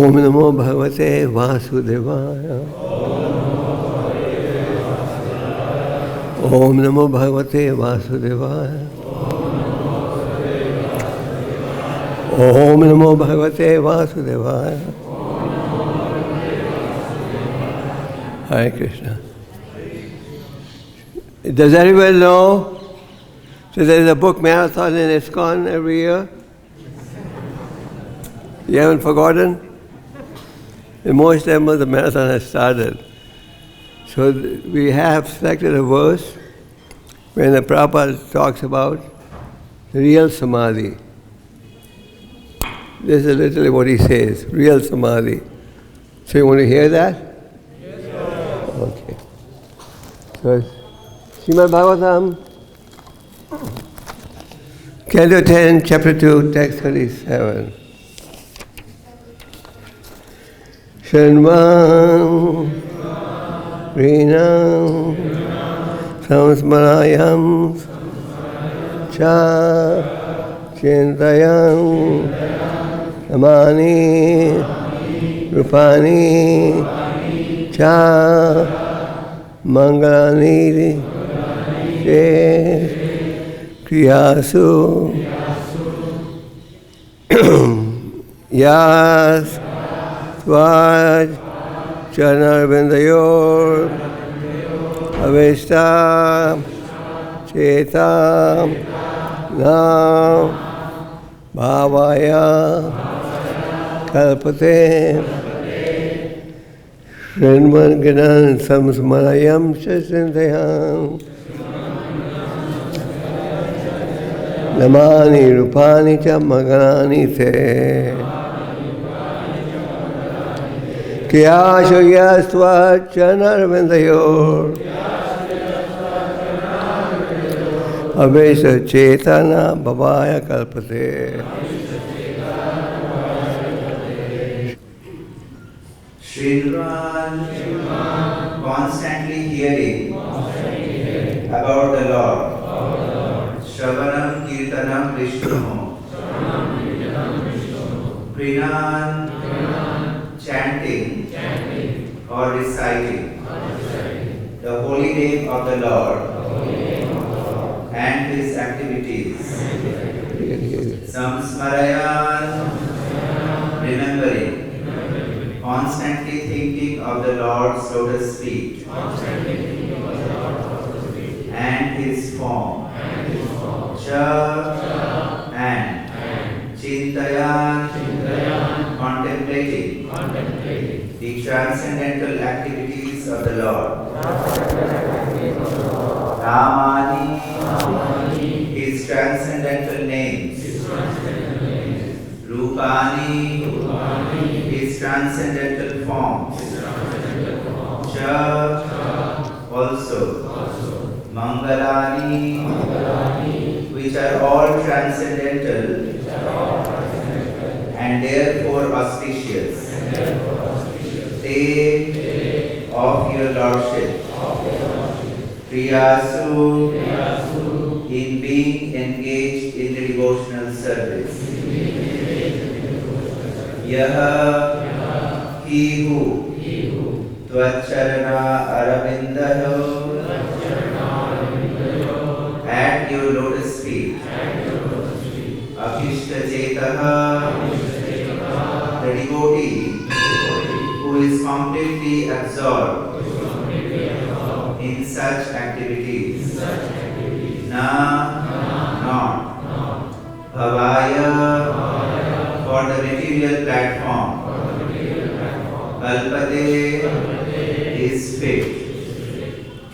Om Namo Bhagavate Vasudevaya. Om Namo Bhagavate Vasudevaya. Om Namo Bhagavate Vasudevaya. Hare Krishna. Does everybody know? So there's a book marathon in ISKCON every year. You haven't forgotten? In most temples, the marathon has started. So we have selected a verse when the Prabhupada talks about real samadhi. This is literally what he says, real samadhi. So you want to hear that? Yes, sir. Okay. So, Srimad Bhagavatam, Canto 10, Chapter 2, Text 37. Shanvam Rinam Samsmarayam Cha Chintayam Amani Rupani Cha Mangalani Che Kriyasu Yas Svaj Chanarvindayor Avesta Cheta Nam Bhavaya Kalpate Shrinman Ganan Samsmarayam Chasintayam Namani Rupani Cha Maganani Te Kyasho Yasva Chanarvindayor Avesa Chetana Bhavaya Kalpate. Shriman, constantly hearing about the Lord. Shravanam Kirtanam Vishnu. Prinan, chanting or reciting the holy name of the Lord and His activities. Samsmarayan, remembering, constantly thinking of the Lord's lotus feet and His form. Cha and Chintayan, contemplating the transcendental activities of the Lord. Namani, His transcendental names. Rupani, His transcendental forms. Cha, also. Mangalani, which are all transcendental and therefore auspicious. Te, of your Lordship. Priyasu, in being engaged in the devotional service. Yaha, he who, Tvacharana Aravindayo, at your lotus feet. Akishta Chetaha, the devotee who is completely absorbed in such activities. Na, not. Bhavaya, for the material platform. Kalpate, is fit.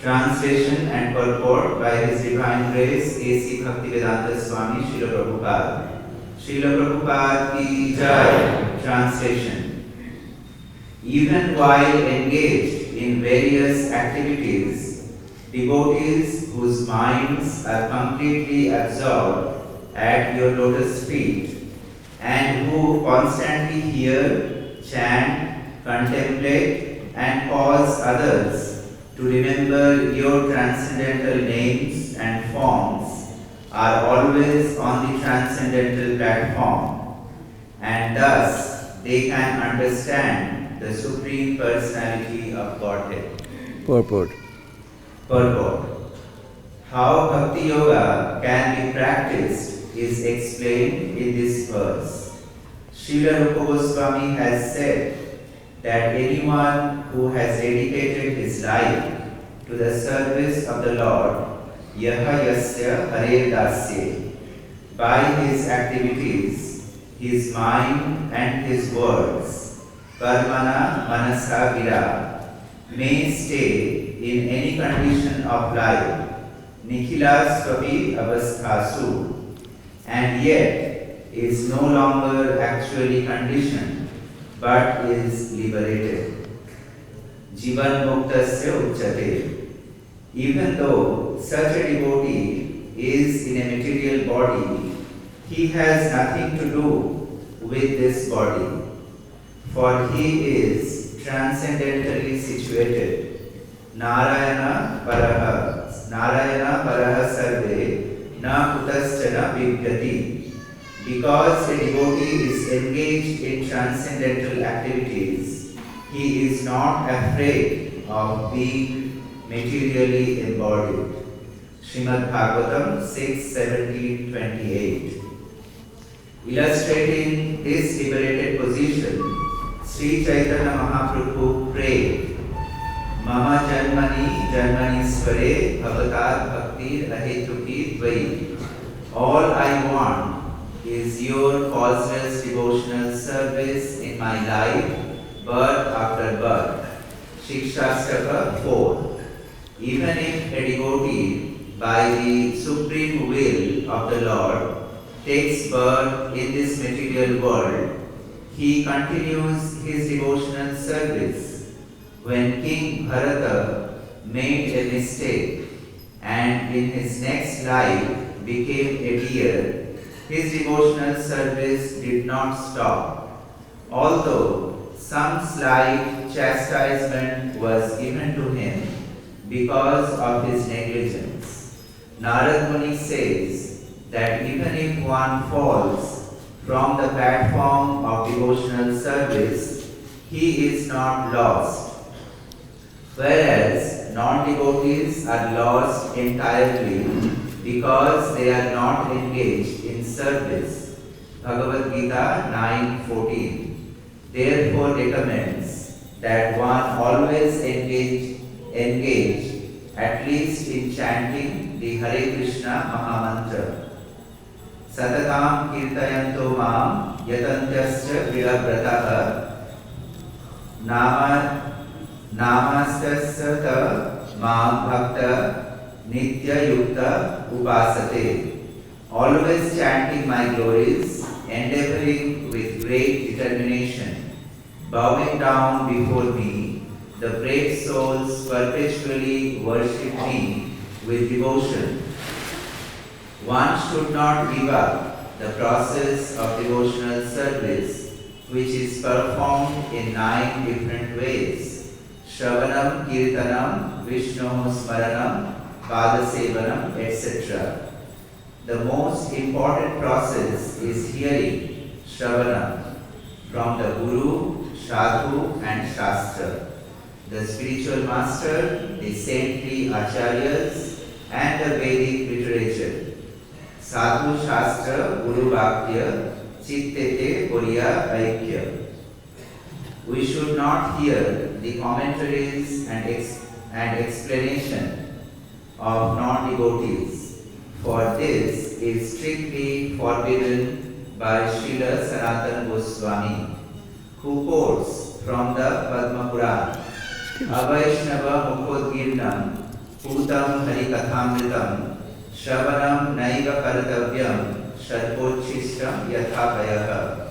Translation and purport by His Divine Grace A.C. Bhakti-Vedanta Swami Srila Prabhupada. Srila Prabhupada ki Jai. Translation. Even while engaged in various activities, devotees whose minds are completely absorbed at your lotus feet and who constantly hear, chant, contemplate and cause others to remember your transcendental names and forms are always on the transcendental platform and thus they can understand the Supreme Personality of Godhead. Purport. Purport. How bhakti-yoga can be practiced is explained in this verse. Srila Rupa Goswami has said that anyone who has dedicated his life to the service of the Lord, yaha yasya hare dasya, by his activities, his mind and his words, karmana manasa gira, may stay in any condition of life, nikhila swapi avasthasu, and yet is no longer actually conditioned, but is liberated. Jivan muktasya uchate. Even though such a devotee is in a material body, he has nothing to do with this body, for he is transcendentally situated. Narayana paraha sarve na kutaschana vibhyati. Because a devotee is engaged in transcendental activities, he is not afraid of being materially embodied. Srimad Bhagavatam 6:17-28. Illustrating this liberated position, Sri Chaitanya Mahaprabhu prayed, Mama janmani sware bhavatar bhakti ahetuki dvai. All I want is your causeless devotional service in my life, birth after birth. Shikshastaka 4. Even if a devotee, by the supreme will of the Lord, takes birth in this material world, he continues his devotional service. When King Bharata made a mistake and in his next life became a deer, his devotional service did not stop. Although some slight chastisement was given to him because of his negligence. Narad Muni says that even if one falls from the platform of devotional service, he is not lost. Whereas non-devotees are lost entirely because they are not engaged in service. Bhagavad-Gita 9:14 therefore recommends that one always engage at least in chanting the Hare Krishna Mahamantra. Satatam kirtayanto mam yatantyascha vilabrataha namastasya mam bhakta nitya yukta upasate. Always chanting my glories, endeavoring with great determination, bowing down before me, the brave souls perpetually worship me with devotion. One should not give up the process of devotional service, which is performed in 9 different ways: Shravanam, Kirtanam, Vishnu Smaranam, Padasevanam, etc. The most important process is hearing, Shravanam, from the Guru, Sadhu and Shastra, the spiritual master, the saintly acharyas and the Vedic literature. Sadhu Shastra Guru Bhaktya Chittete Koriya Aikya. We should not hear the commentaries and explanation of non-devotees, for this is strictly forbidden by Srila Sanatana Goswami, who quotes from the Padma Purana, Avaishnava Mukhodgirnam Putam Harikathamritam Shravanam Naiva Kartavyam Shadpochishtam Yathapayah.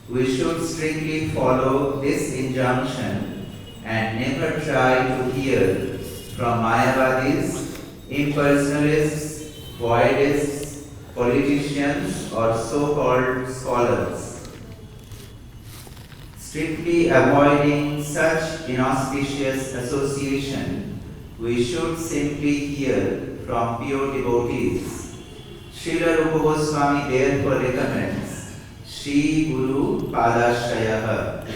We should strictly follow this injunction and never try to hear from Mayavadis, impersonalists, voidists, politicians or so-called scholars. Strictly avoiding such inauspicious association, we should simply hear from pure devotees. Srila Rupa Goswami therefore recommends Shri Guru Padashrayah.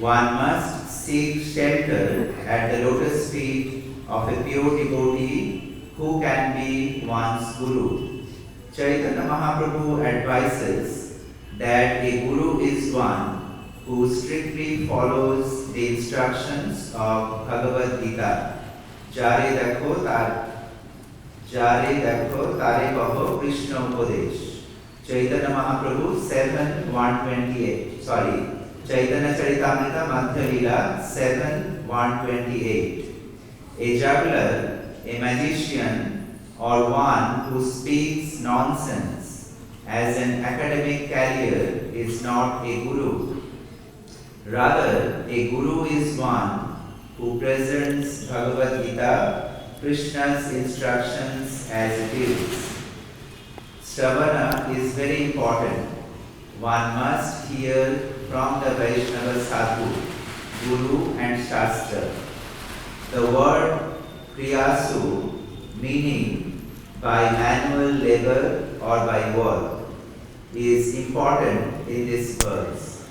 One must seek shelter at the lotus feet of a pure devotee who can be one's Guru. Chaitanya Mahaprabhu advises that a Guru is one who strictly follows the instructions of Bhagavad-Gita. Jare dakho tare kaho Krishna Upadesh. Chaitanya Mahaprabhu 7:128. Chaitanya Charitamrita Madhya Lila 7:128. A juggler, a magician, or one who speaks nonsense as an academic career is not a guru. Rather, a guru is one who presents Bhagavad-Gita, Krishna's instructions as it is. Shravana is very important. One must hear from the Vaishnava Sadhu, Guru and Shastra. The word Kriyasu, meaning by manual labor or by work, is important in this verse.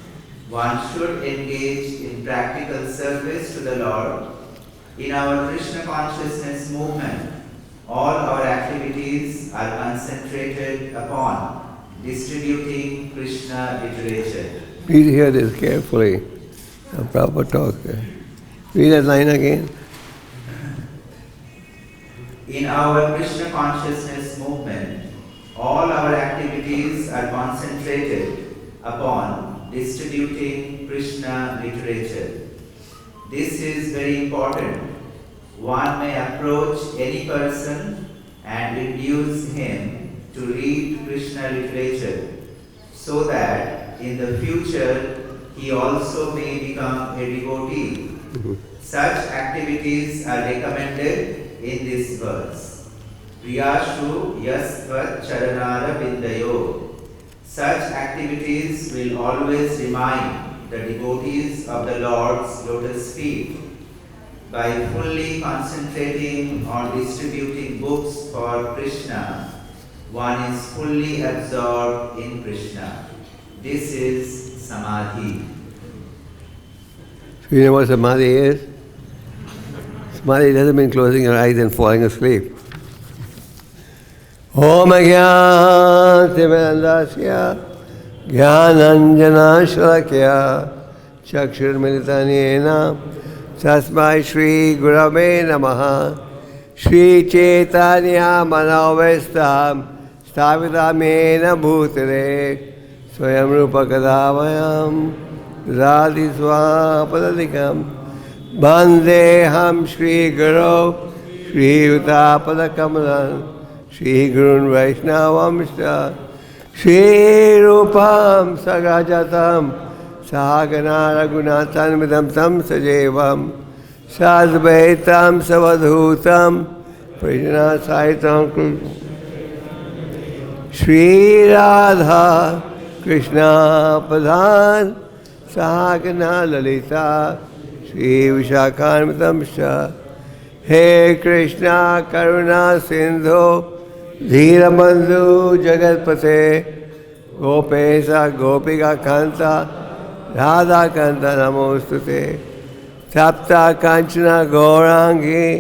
One should engage in practical service to the Lord. In our Krishna consciousness movement, all our activities are concentrated upon distributing Krishna literature. Please hear this carefully. A proper talk. Read that line again. In our Krishna consciousness movement, all our activities are concentrated upon distributing Krishna literature. This is very important. One may approach any person and induce him to read Krishna literature so that in the future he also may become a devotee. Such activities are recommended in this verse. Priyashu yasvat charanara bindayo. Such activities will always remind the devotees of the Lord's lotus feet. By fully concentrating on distributing books for Krishna, one is fully absorbed in Krishna. This is Samadhi. So you know what Samadhi is? Samadhi doesn't mean closing your eyes and falling asleep. Om Jnanatimirandasya Jnananjana Shalakya Chakshurmilitanena Tasmai Shri Gurave Namaha Shri Chaitanya Manavestam Stavitamena Bhutale Swayam Rupa Kadavayam Radhi Swapadadikam Bandeham Shri Guru Shri Utapada Kamalan Shri Gurun Vaishnavamsha Shri Rupam Sagajatam Sahagana Raghunathan Vidam Tam Sajevam Sadvaitam Savadhutam Prajna Saitam Shri Radha Krishna Padhan Sahagana Lalita Shri Vishakhanvitam Shah He Krishna Karuna Sindhu Dhirabandhu Jagatpate Gopesa Gopika Kanta Radha Kanta Namostute Sapta Kanchana Gaurangi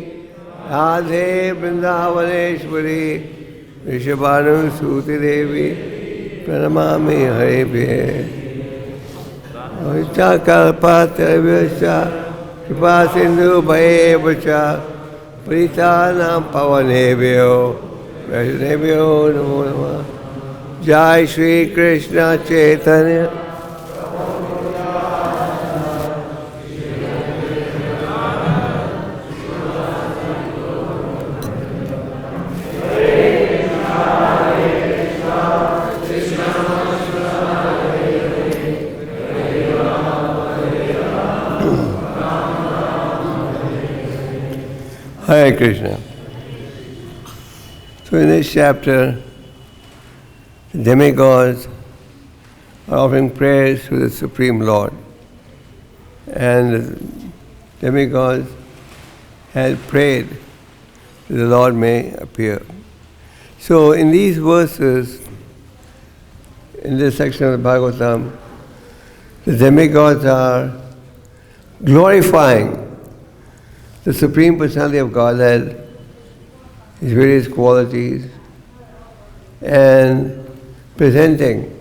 Radhe Vrindavaneshwari Rishabhanu Suti Devi Pranamami Haribhye Avita Kalpatarvyasya Kripa Sindhu Bhayevacha Pritanam Pavanebhyo Vaishnavyo Namo Namah Jai Shri Krishna Chaitanya Hare Krishna. So in this chapter, the demigods are offering prayers to the Supreme Lord. And the demigods had prayed that the Lord may appear. So in these verses, in this section of the Bhagavatam, the demigods are glorifying the Supreme Personality of Godhead, His various qualities, and presenting,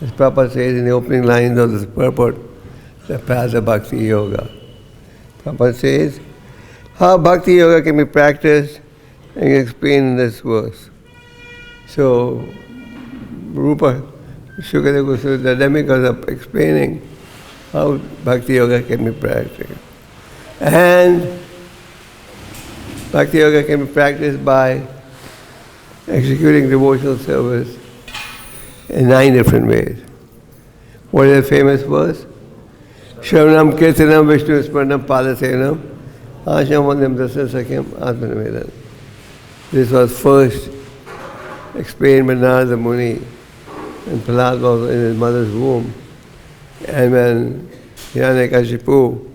as Prabhupada says in the opening lines of this purport, the path of bhakti-yoga. Prabhupada says, how bhakti-yoga can be practiced and explained in this verse. So, Rupa, Shukadeva Goswami, the demigods are explaining how bhakti-yoga can be practiced. And bhakti-yoga can be practiced by executing devotional service in 9 different ways. What is the famous verse? Shravanam Kirtanam Vishnu Smaranam Padasenam Asham Vandam Dasa Sakyam Atmanavedan. This was first explained by Narada Muni, and Prahlad was in his mother's womb. And when Hiranyakashipu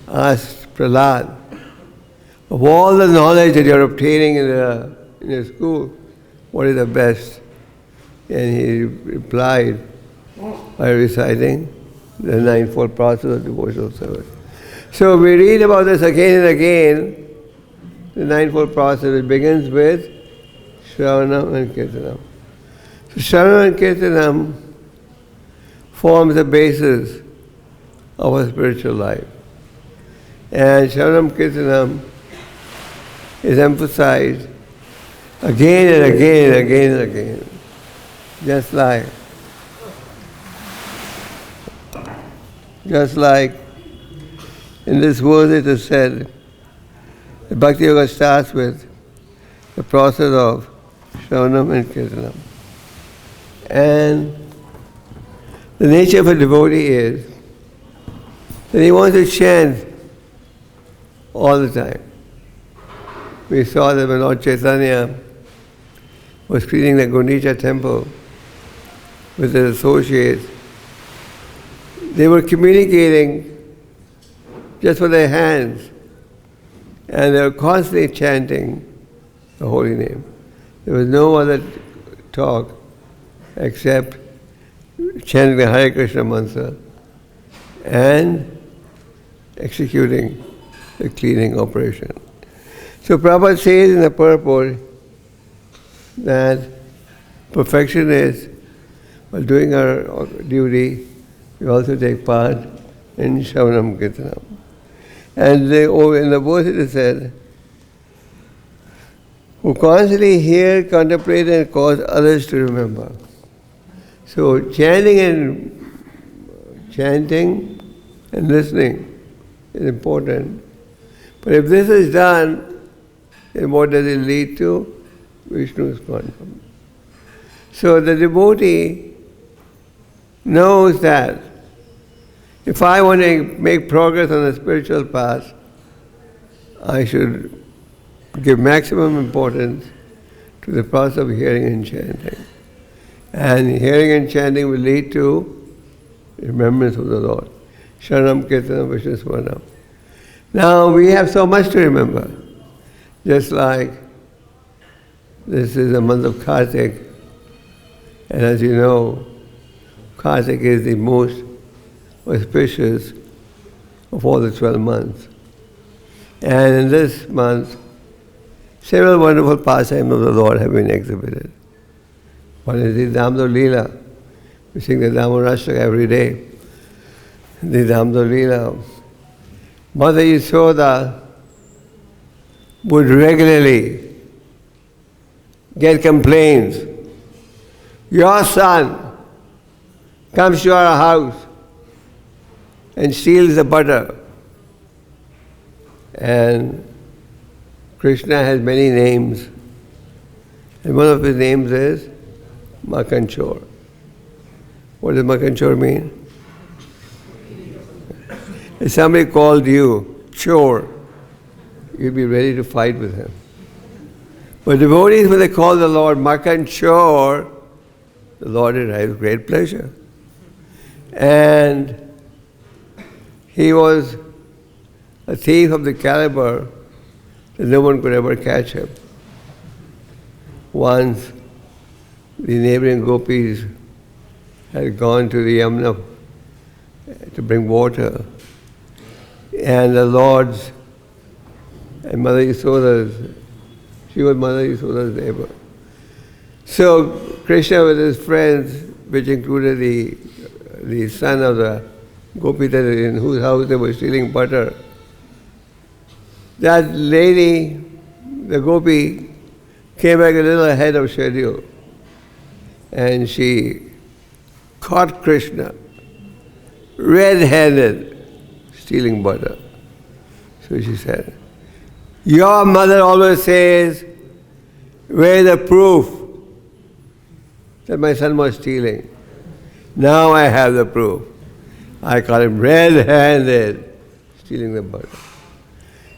asked Prahlad, of all the knowledge that you're obtaining in your school, what is the best? And he replied by reciting the 9-fold process of devotional service. So we read about this again and again, the 9-fold process. It begins with Shravanam and Kirtanam. So Shravanam and Kirtanam forms the basis of a spiritual life. And Shravanam Kirtanam is emphasized again and again and again and again. Just like in this verse it is said, the Bhakti Yoga starts with the process of Shravanam and Kirtanam. And the nature of a devotee is that he wants to chant all the time. We saw that when Lord Chaitanya was cleaning the Gundicha temple with his associates, they were communicating just with their hands, and they were constantly chanting the holy name. There was no other talk except chanting the Hare Krishna mantra and executing the cleaning operation. So Prabhupada says in the purport that perfection is, while doing our duty, we also take part in Shravanam Kirtanam. And in the verse it is said, who constantly hear, contemplate, and cause others to remember. So chanting and listening is important. But if this is done, then what does it lead to? Vishnu's quantum. So the devotee knows that if I want to make progress on the spiritual path, I should give maximum importance to the process of hearing and chanting. And hearing and chanting will lead to remembrance of the Lord. Sharanam Kirtanam Vishnu Smaranam. Now we have so much to remember. Just like this is the month of Kartik, and as you know, Kartik is the most auspicious of all the 12 months. And in this month, several wonderful pastimes of the Lord have been exhibited. One is the Damodar Leela. We sing the Damodar Ashtaka every day. The Damodar Leela. Mother Yashoda would regularly get complaints. Your son comes to our house and steals the butter. And Krishna has many names. And one of his names is Makanchor. What does Makanchor mean? If somebody called you chore, you'd be ready to fight with him. But devotees, when they call the Lord Makanchor, the Lord derives great pleasure. And he was a thief of the caliber that no one could ever catch him. Once, the neighboring gopis had gone to the Yamuna to bring water. And the Lord's and Mother Yasoda's, she was Mother Yasoda's neighbor. So Krishna with his friends, which included the son of the gopi in whose house they were stealing butter, that lady, the gopi, came back a little ahead of schedule. And she caught Krishna red-handed stealing butter. So she said, "Your mother always says, where's the proof that my son was stealing? Now I have the proof. I caught him red-handed stealing the butter."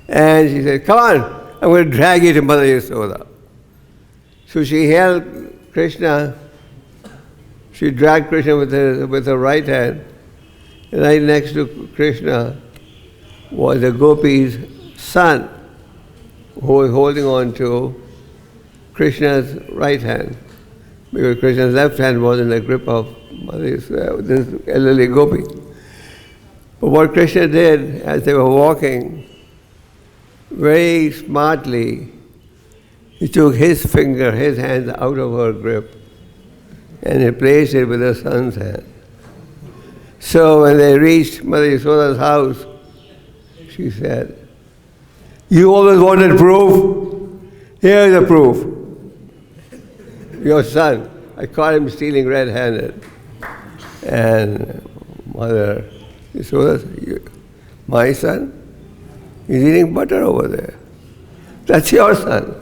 And she said, "Come on, I'm going to drag you to Mother Yasoda." So she held Krishna, she dragged Krishna with her right hand, and right next to Krishna was the gopi's son, who was holding on to Krishna's right hand, because Krishna's left hand was in the grip of this elderly gopi. But what Krishna did as they were walking, very smartly, he took his finger, his hand out of her grip, and he placed it with her son's hand. So when they reached Mother Yasoda's house, she said, "You always wanted proof? Here is the proof. Your son, I caught him stealing red-handed." And Mother Yasoda said, "My son? He's eating butter over there. That's your son."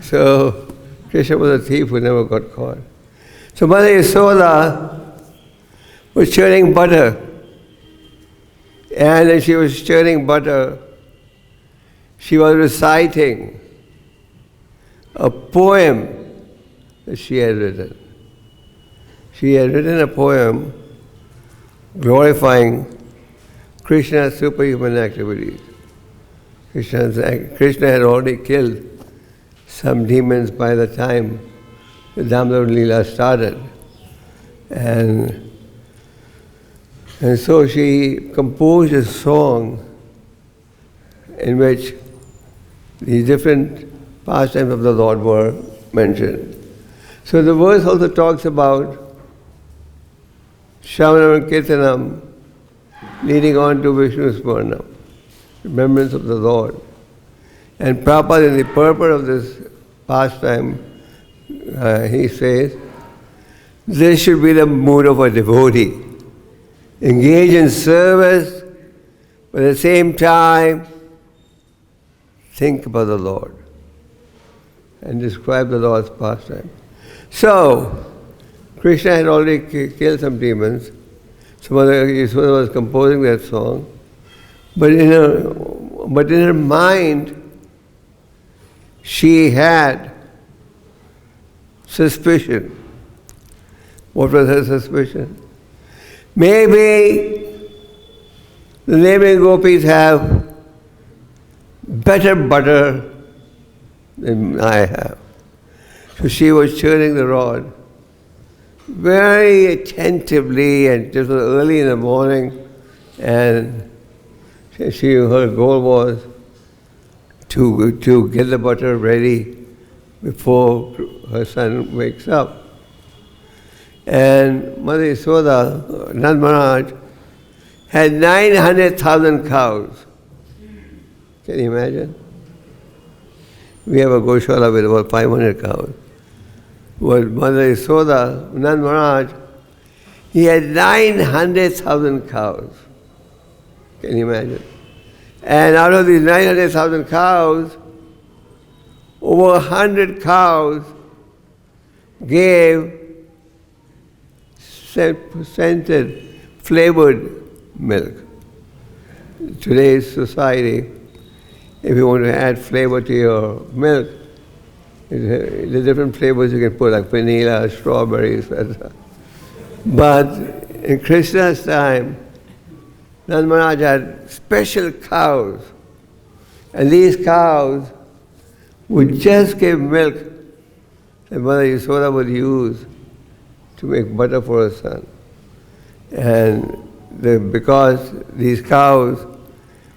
So Krishna was a thief who never got caught. So Mother Yasoda was churning butter. And as she was churning butter, she was reciting a poem that she had written. She had written a poem glorifying Krishna's superhuman activities. Krishna had already killed some demons by the time the Damodar Leela started. And so she composed a song in which the different pastimes of the Lord were mentioned. So the verse also talks about Shravanam and Kirtanam leading on to Vishnu Smaranam, remembrance of the Lord. And Prabhupada, in the purport of this pastime, he says, this should be the mood of a devotee. Engage in service, but at the same time, think about the Lord and describe the Lord's pastime. So, Krishna had already killed some demons. So Mother Yasoda was composing that song. But in her mind, she had suspicion. What was her suspicion? Maybe the neighboring gopis have better butter than I have. So she was churning the rod very attentively, and it was early in the morning, and her goal was to get the butter ready before her son wakes up. And Mother Yasoda, Nand Maharaj, had 900,000 cows. Can you imagine? We have a Goshala with about 500 cows. Well, Mother Yasoda, Nand Maharaj, he had 900,000 cows. Can you imagine? And out of these 900,000 cows, over 100 cows gave scented, flavored milk. In today's society, if you want to add flavor to your milk, the different flavors you can put, like vanilla, strawberries, etc. But in Krishna's time, Nand Maharaj had special cows, and these cows would just give milk that Mother Yasoda would use to make butter for her son. And because these cows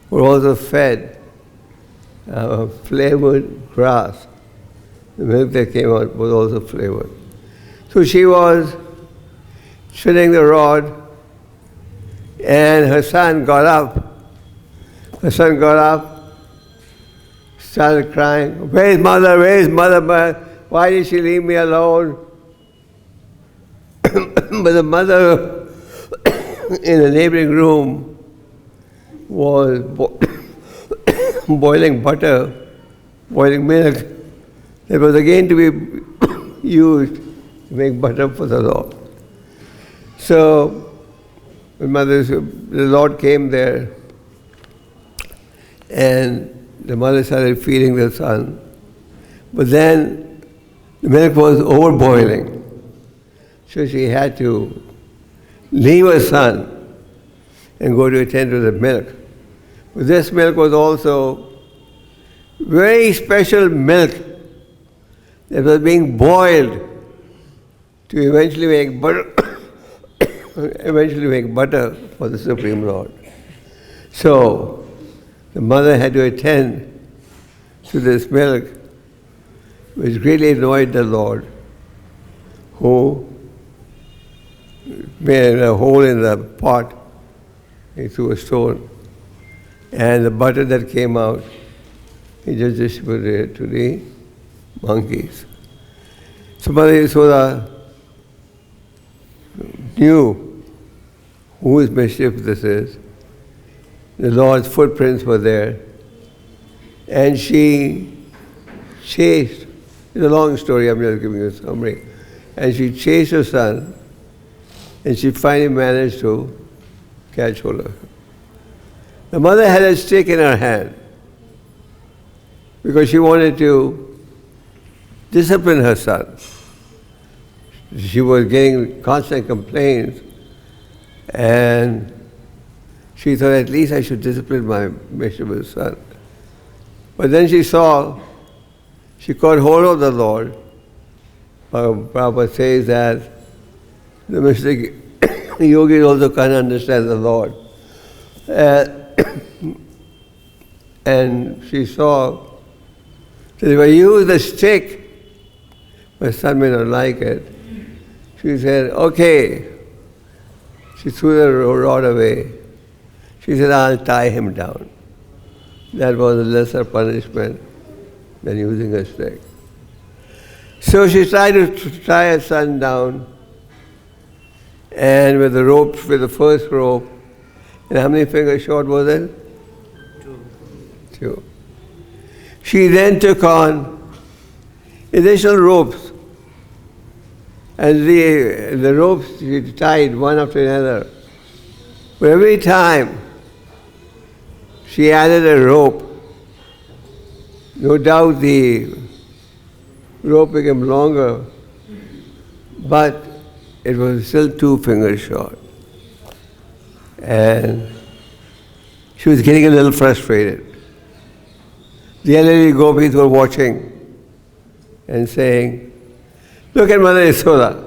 were also fed flavored grass, the milk that came out was also flavored. So she was spinning the rod, and her son got up. Her son got up, started crying, "Where's Mother? Where's Mother? Why did she leave me alone?" But the mother in the neighboring room was boiling butter, boiling milk that was again to be used to make butter for the Lord. So, when the Lord came there, and the mother started feeding the son, but then the milk was overboiling. So she had to leave her son and go to attend to the milk. But this milk was also very special milk that was being boiled to eventually make butter for the Supreme Lord. So the mother had to attend to this milk, which greatly annoyed the Lord, who made a hole in the pot. He threw a stone, and the butter that came out, he just distributed it to the monkeys. So Mother Yasoda knew whose mischief this is. The Lord's footprints were there, and she chased. It's a long story, I'm just giving you a summary. And she chased her son, and she finally managed to catch hold of him. The mother had a stick in her hand because she wanted to discipline her son. She was getting constant complaints, and she thought, at least I should discipline my mischievous son. But then she saw, she caught hold of the Lord. Prabhupada says that the mystic yogis also can't understand the Lord. And she saw that if I use the stick, my son may not like it. She said, okay. She threw the rod away. She said, I'll tie him down. That was a lesser punishment than using a stick. So she tried to tie her son down, and with the rope, with the first rope, and how many fingers short was it? Two. She then took on additional ropes, and the ropes she tied one after another. But every time she added a rope, no doubt the rope became longer, but it was still 2 fingers short. And she was getting a little frustrated. The elderly gopis were watching and saying, look at Mother Yasoda.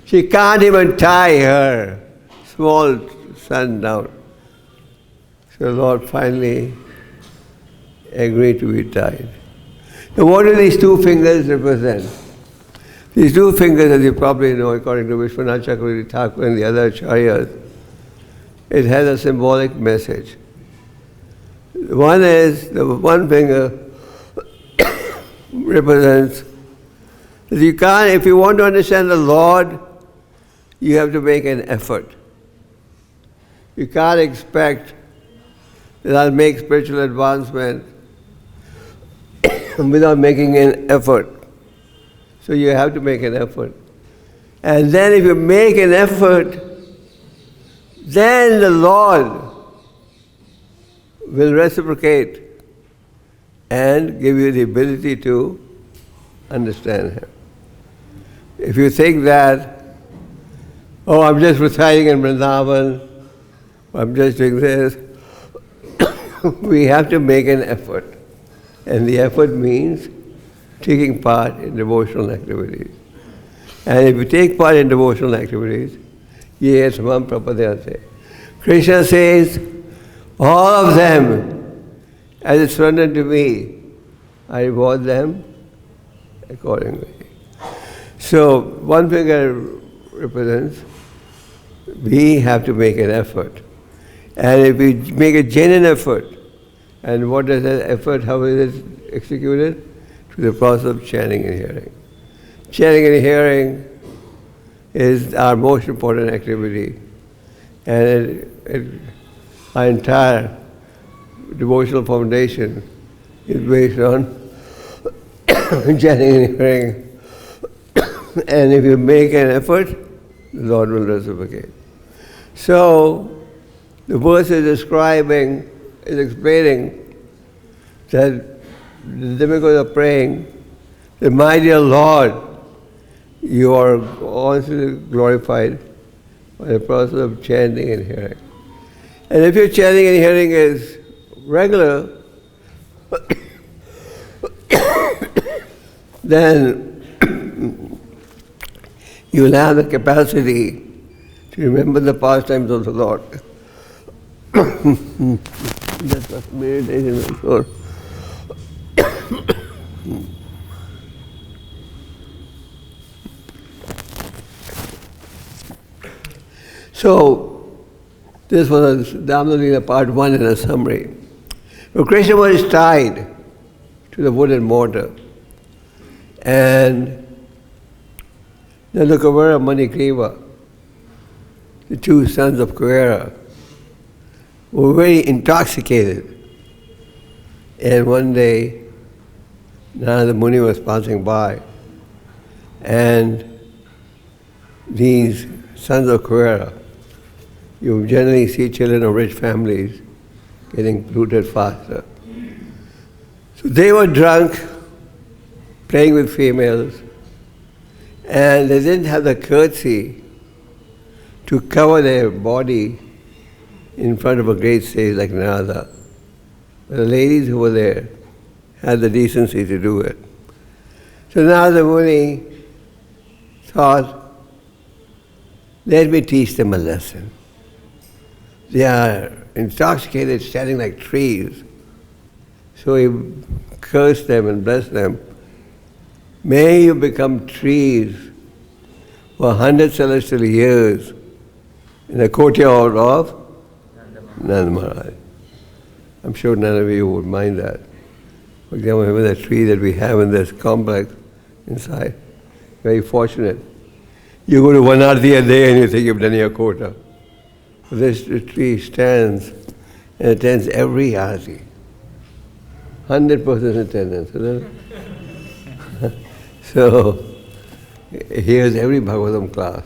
She can't even tie her small son down. So the Lord finally agreed to be tied. Now what do these 2 fingers represent? These 2 fingers, as you probably know, according to Vishwanath Chakravarti Thakur and the other acharyas, it has a symbolic message. One is, the one finger represents that you can't, if you want to understand the Lord, you have to make an effort. You can't expect that I'll make spiritual advancement without making an effort. So you have to make an effort. And then if you make an effort, then the Lord will reciprocate and give you the ability to understand Him. If you think that, oh, I'm just reciting in Vrindavan, I'm just doing this, we have to make an effort. And the effort means taking part in devotional activities. And if you take part in devotional activities, yes, Mam Prapadhyate. Krishna says, all of them, as it's surrendered to me, I reward them accordingly. So, one finger represents we have to make an effort. And if we make a genuine effort, and what is that effort, how is it executed? Through the process of chanting and hearing. Chanting and hearing is our most important activity. And our entire devotional foundation is based on chanting and hearing. And if you make an effort, the Lord will reciprocate. So, the verse is explaining that the demigods are praying that, my dear Lord, you are honestly glorified by the process of chanting and hearing. And if your chanting and hearing is regular, then you will have the capacity to remember the pastimes of the Lord. That's a meditation, I'm sure. So, this was Damodar part 1 in a summary. So Krishna was tied to the wood and mortar. And then the Kavara Manikriva, the two sons of Kavara, were very intoxicated. And one day, Narada Muni was passing by, and these sons of Kavara, you generally see children of rich families getting polluted faster. So they were drunk, playing with females, and they didn't have the courtesy to cover their body in front of a great stage like Narada. But the ladies who were there had the decency to do it. So Narada Muni thought, let me teach them a lesson. They are intoxicated, standing like trees. So he cursed them and blessed them. May you become trees for 100 celestial years in the courtyard of Nanda Maharaj. I'm sure none of you would mind that. For example, remember that tree that we have in this complex inside? Very fortunate. You go to one arti a day and you think you've done your quota. This tree stands and attends every arti. 100% attendance. So, here's every Bhagavatam class.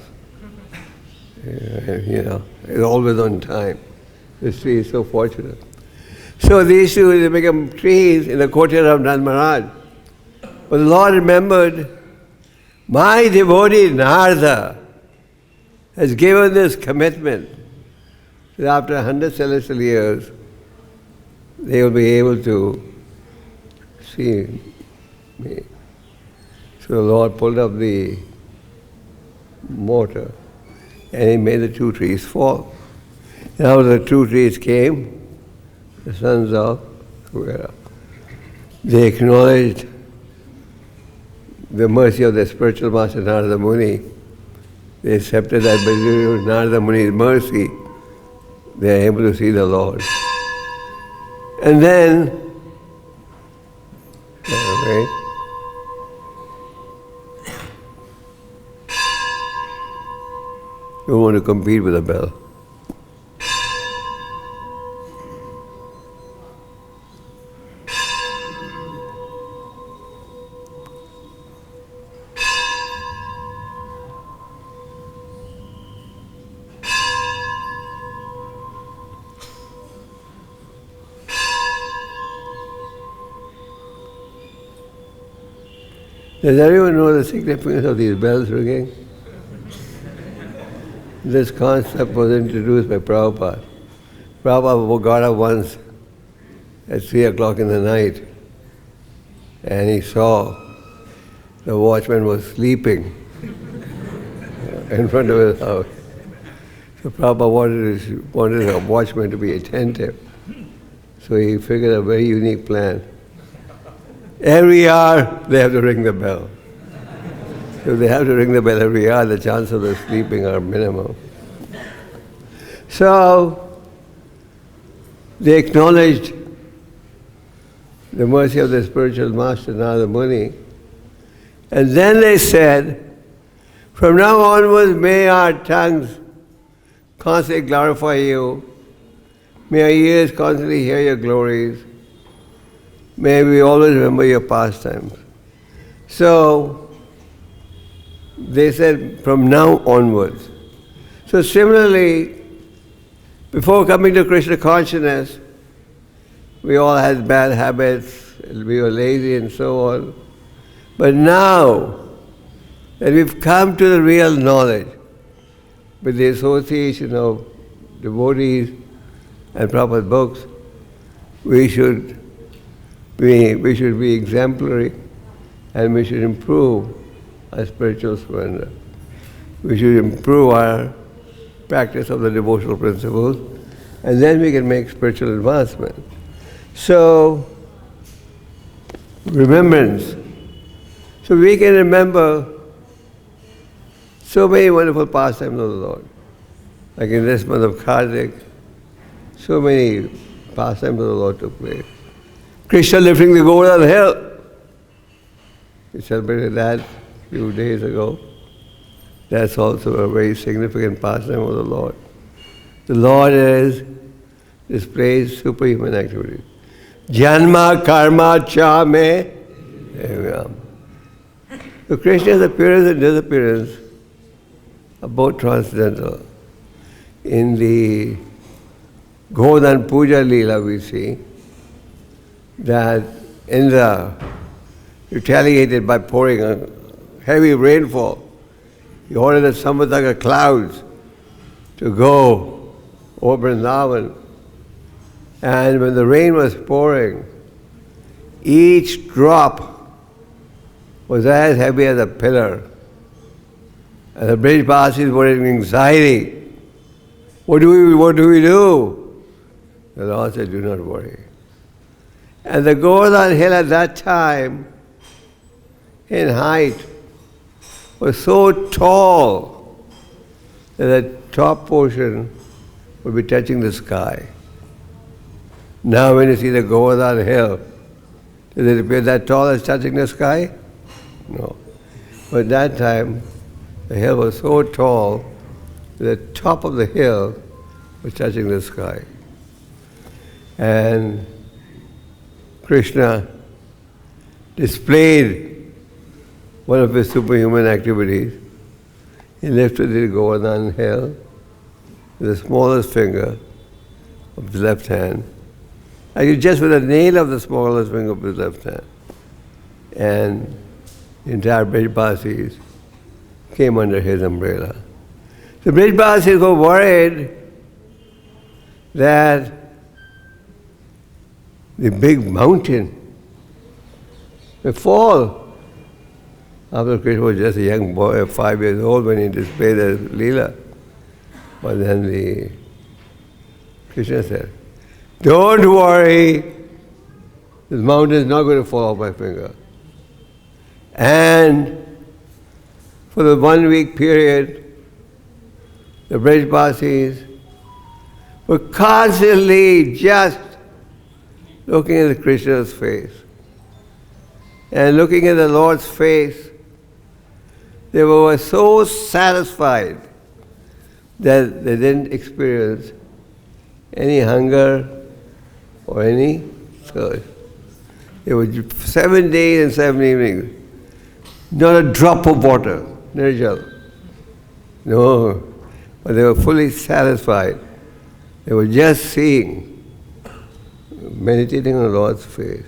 It's always on time. This tree is so fortunate. So these two, they become trees in the courtyard of Nand Maharaj. But the Lord remembered, my devotee Narada has given this commitment that after 100 celestial years, they will be able to see me. So the Lord pulled up the mortar and he made the two trees fall. Now the two trees came, the sons of Kavara. They acknowledged the mercy of their spiritual master Narada Muni. They accepted that by Narada Muni's mercy, they are able to see the Lord. And then, you want to compete with a bell. Does everyone know the significance of these bells ringing? This concept was introduced by Prabhupada. Prabhupada got up once at 3 o'clock in the night and he saw the watchman was sleeping in front of his house. So Prabhupada wanted a watchman to be attentive. So he figured a very unique plan. Every hour they have to ring the bell. So if they have to ring the bell every hour, the chances of them sleeping are minimum. So they acknowledged the mercy of the spiritual master, Narada Muni. And then they said, from now onwards, may our tongues constantly glorify you. May our ears constantly hear your glories. May we always remember your pastimes. So they said, from now onwards. So similarly, before coming to Krishna consciousness, we all had bad habits, we were lazy and so on. But now that we've come to the real knowledge, with the association of devotees and Prabhupada books, we should be exemplary and we should improve our spiritual surrender. We should improve our practice of the devotional principles, and then we can make spiritual advancement. So, remembrance. So we can remember so many wonderful pastimes of the Lord. Like in this month of Kartik, so many pastimes of the Lord took place. Krishna lifting the Govardhan hill. We celebrated that a few days ago. That's also a very significant pastime of the Lord. The Lord displays superhuman activities. Janma karma cha me. So Krishna's appearance and disappearance are both transcendental. In the Govardhan Puja Leela we see that Indra retaliated by pouring a heavy rainfall. He ordered the Samvataka clouds to go over Vrindavan. And when the rain was pouring, each drop was as heavy as a pillar. And the Brajvasis were in anxiety. What do we do? The Lord said, do not worry. And the Govardhan hill at that time, in height, was so tall that the top portion would be touching the sky. Now when you see the Govardhan hill, does it appear that tall as touching the sky? No. But at that time, the hill was so tall that the top of the hill was touching the sky. And Krishna displayed one of his superhuman activities. He lifted the Govardhan hill with the smallest finger of the left hand, actually just with the nail of the smallest finger of his left hand. And the entire Brajvasis came under his umbrella. The Brajvasis were worried that the big mountain may fall. After Krishna was just a young boy, 5 years old, when he displayed the Leela. But then Krishna said, don't worry, this mountain is not going to fall off my finger. And for the 1 week period, the Brajvasis were constantly just looking at Krishna's face. And looking at the Lord's face, they were so satisfied that they didn't experience any hunger or any thirst. It was 7 days and 7 evenings. Not a drop of water, nirjal. No, but they were fully satisfied. They were just seeing, meditating on the Lord's face.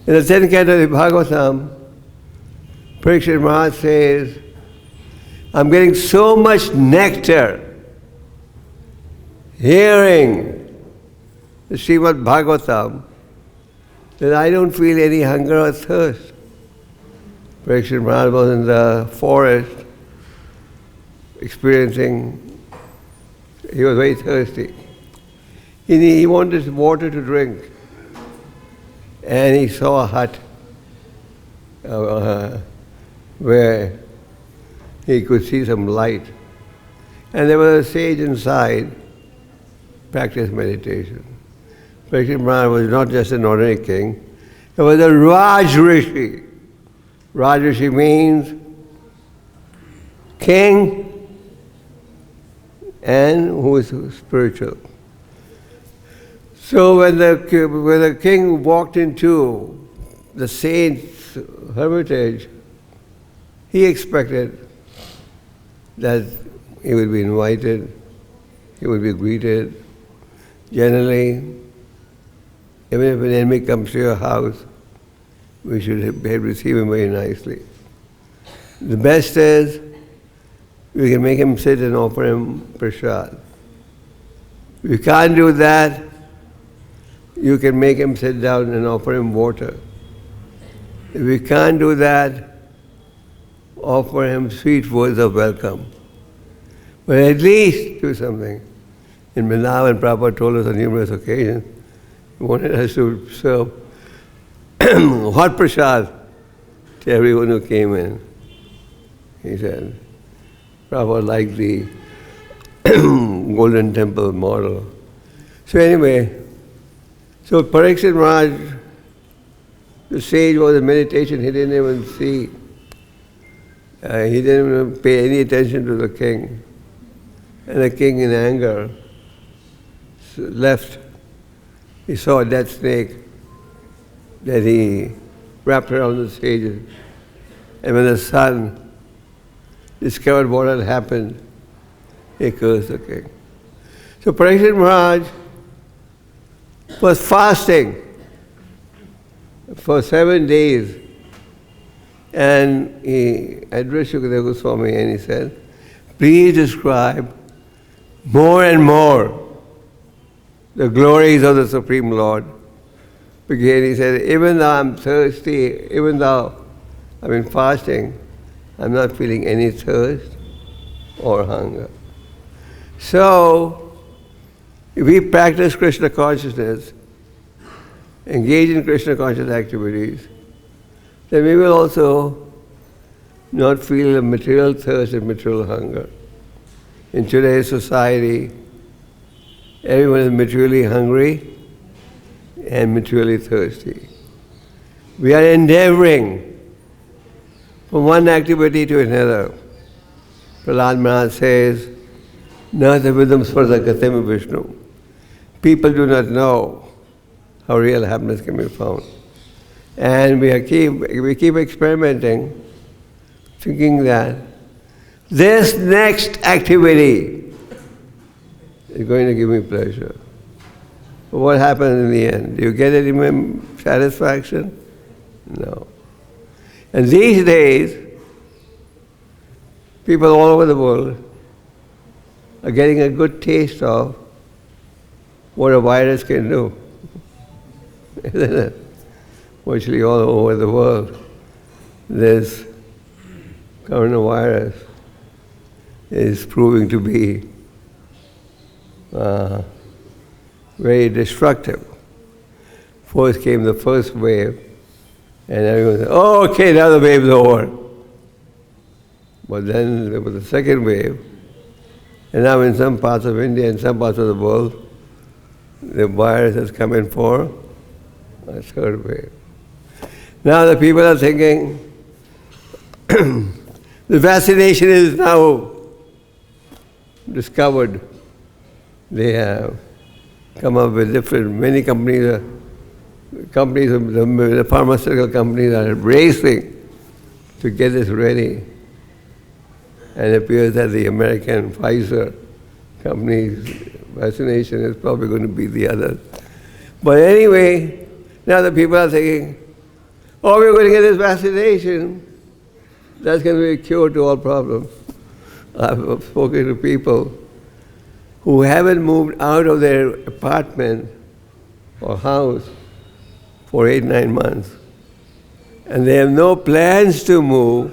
In the 10th canto of the Bhagavatam, Parikshit Maharaj says, I'm getting so much nectar hearing the Srimad Bhagavatam that I don't feel any hunger or thirst. Parikshit Maharaj was in the forest experiencing, he was very thirsty. He wanted water to drink. And he saw a hut where he could see some light. And there was a sage inside, practiced meditation. Parikshit Maharaj was not just an ordinary king, he was a Raj Rishi. Raj Rishi means king and who is spiritual. So when the king walked into the saint's hermitage, he expected that he would be invited, he would be greeted. Generally, even if an enemy comes to your house, we should receive him very nicely. The best is we can make him sit and offer him prasad. If you can't do that, you can make him sit down and offer him water. If we can't do that, offer him sweet words of welcome. But at least do something. In Vrindavan, Prabhupada told us on numerous occasions, he wanted us to serve hot prasad to everyone who came in. He said, Prabhupada liked the Golden Temple model. So anyway, so Parikshit Maharaj, the sage was in meditation, he didn't even see. He didn't even pay any attention to the king. And the king in anger left. He saw a dead snake that he wrapped around the sage. And when the son discovered what had happened, he cursed the king. So Parikshit Maharaj was fasting for 7 days. And he addressed Shukadeva Goswami and he said, please describe more and more the glories of the Supreme Lord. Because he said, even though I'm thirsty, even though I've been fasting, I'm not feeling any thirst or hunger. So, if we practice Krishna consciousness, engage in Krishna conscious activities, then we will also not feel a material thirst and material hunger. In today's society, everyone is materially hungry and materially thirsty. We are endeavoring from one activity to another. Prahlad Maharaj says, Nata vidam svarza gatem Vishnu. People do not know how real happiness can be found. And we keep experimenting, thinking that this next activity is going to give me pleasure. But what happens in the end? Do you get any satisfaction? No. And these days, people all over the world are getting a good taste of what a virus can do. Isn't it? Virtually all over the world, this coronavirus is proving to be very destructive. First came the first wave, and everyone said, oh, okay, now the wave's over. But then there was the second wave, and now in some parts of India and some parts of the world, the virus has come in for a third wave. Now the people are thinking, the vaccination is now discovered. They have come up with many companies, the pharmaceutical companies are racing to get this ready. And it appears that the American Pfizer company's vaccination is probably going to be the other. But anyway, now the people are thinking, oh, we're going to get this vaccination. That's going to be a cure to all problems. I've spoken to people who haven't moved out of their apartment or house for 8-9 months. and they have no plans to move,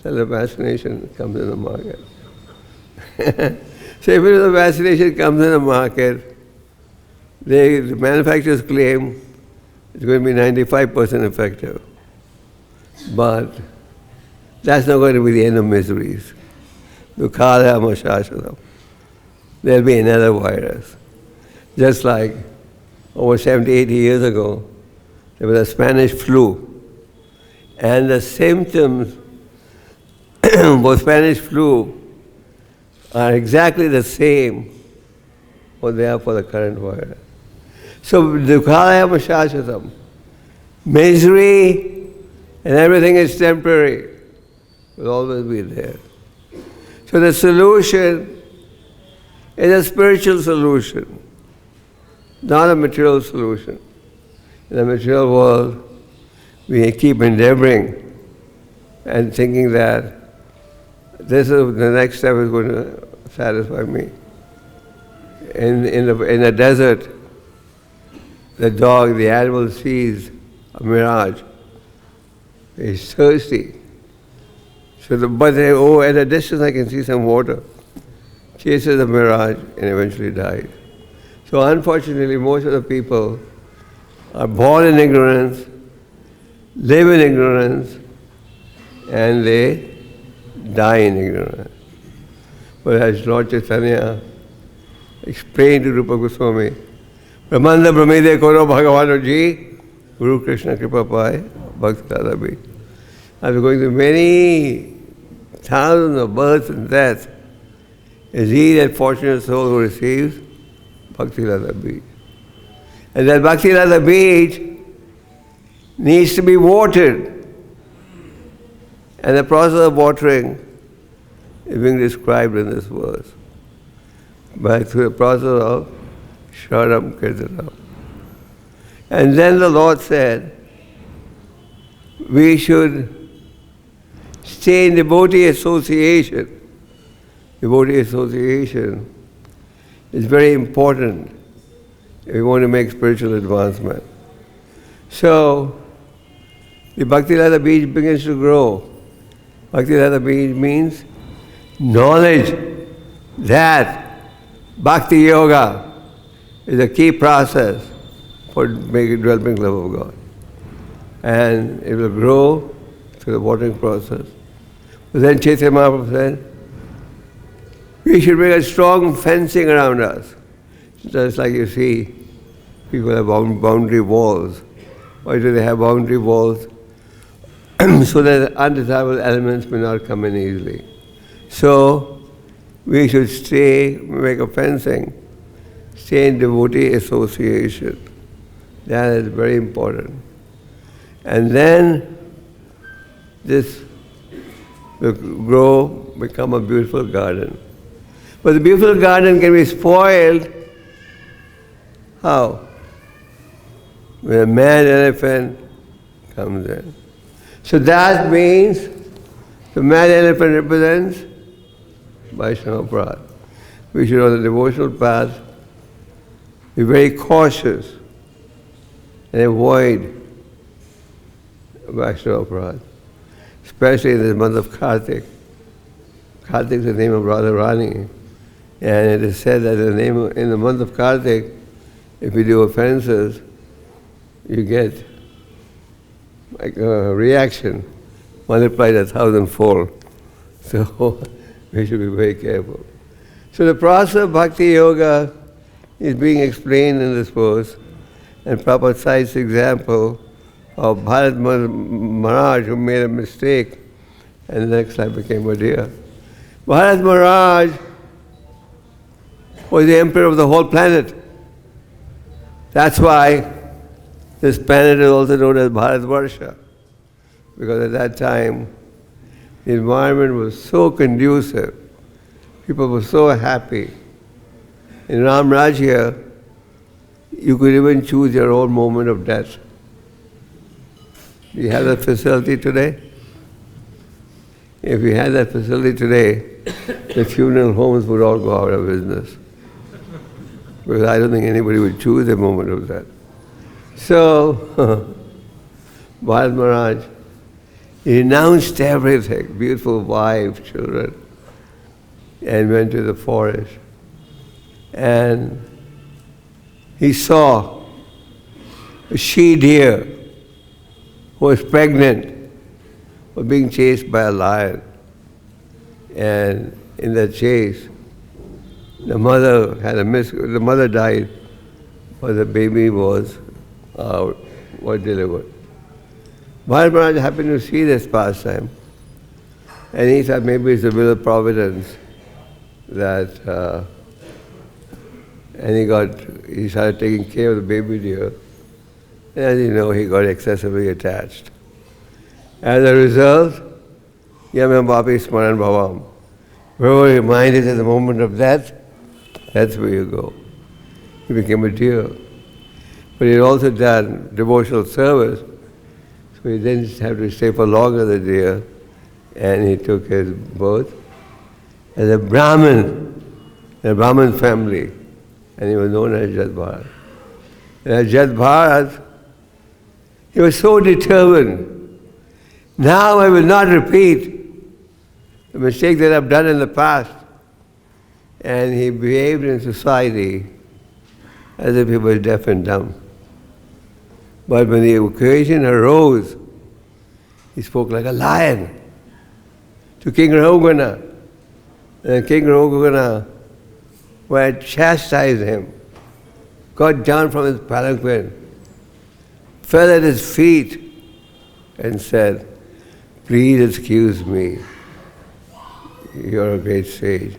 so the vaccination comes in the market. So if the vaccination comes in the market, the manufacturers claim it's going to be 95% effective. But that's not going to be the end of miseries. There'll be another virus. Just like over 70, 80 years ago, there was a Spanish flu. And the symptoms for Spanish flu are exactly the same what they are for the current virus. So dukkhaya shashvatam. Misery and everything is temporary. Will always be there. So the solution is a spiritual solution, not a material solution. In the material world, we keep endeavoring and thinking that this is the next step is going to satisfy me. In the desert, the dog, the animal sees a mirage. He's thirsty. So at a distance I can see some water. Chases the mirage and eventually dies. So unfortunately, most of the people are born in ignorance, live in ignorance, and they die in ignorance. But as Lord Chaitanya explained to Rupa Goswami, Brahmanda Brahmide Koro Bhagavano Ji, Guru Krishna Kripa Pai, Bhakti Ladabi. After going through many thousands of births and deaths, is he that fortunate soul who receives Bhakti Lada Beej. And that Bhakti Lada Beej needs to be watered. And the process of watering is being described in this verse. Through the process of Shravanam Kirtanam. And then the Lord said, we should stay in devotee association. Devotee association is very important if we want to make spiritual advancement. So, the Bhakti Lada Beej begins to grow. Bhakti Lada Beej means knowledge that bhakti-yoga is a key process for developing love of God. And it will grow through the watering process. But then Chaitanya Mahaprabhu said, we should make a strong fencing around us. Just like you see, people have boundary walls. Why do they have boundary walls? So that undesirable elements may not come in easily. So, we should make a fencing, stay in devotee association. That is very important. And then this will grow, become a beautiful garden. But the beautiful garden can be spoiled. How? When a mad elephant comes in. So that means the mad elephant represents Vaishnava Prad. We should, on the devotional path, be very cautious and avoid Vaishnava Prad, especially in the month of Kartik. Kartik is the name of Radharani, and it is said that in the month of Kartik, if you do offenses, you get like a reaction multiplied 1,000-fold. So we should be very careful. So the process of bhakti yoga is being explained in this verse, and Prabhupada cites the example of Bharat Maharaj who made a mistake and the next life became a deer. Bharat Maharaj was the emperor of the whole planet. That's why this planet is also known as Bharatvarsha, because at that time the environment was so conducive, people were so happy. In Ram Rajya, you could even choose your own moment of death. You have that facility today? If we had that facility today, the funeral homes would all go out of business. Because I don't think anybody would choose a moment of death. So, Bharat Maharaj, he renounced everything, beautiful wife, children, and went to the forest. And he saw a she-deer who was pregnant, was being chased by a lion. And in that chase, the mother the mother died, but the baby was delivered. Bharat Maharaj happened to see this pastime, and he thought maybe it's the will of Providence that, and he started taking care of the baby deer, and as you know, he got excessively attached. As a result, Yamam Vapi Smaran Bhavam. Wherever your mind is at the moment of death, that's where you go. He became a deer. But he had also done devotional service, so he didn't have to stay for longer the deer, and he took his birth as a Brahmin, in a Brahmin family, and he was known as Jat Bharat. And as Jat Bharat, he was so determined. Now I will not repeat the mistake that I've done in the past. And he behaved in society as if he was deaf and dumb. But when the occasion arose, he spoke like a lion to King Raghugana. And King Raghugana, who had chastised him, got down from his palanquin, fell at his feet, and said, "Please excuse me. You're a great sage."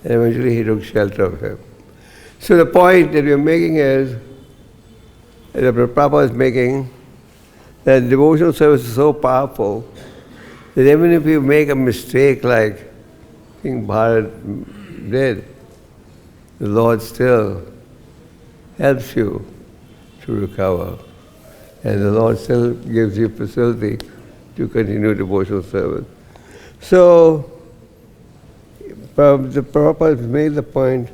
And eventually he took shelter of him. So the point that we're making is, that Prabhupada is making, that devotional service is so powerful that even if you make a mistake like King Bharat did, the Lord still helps you to recover. And the Lord still gives you facility to continue devotional service. So, the Prabhupada made the point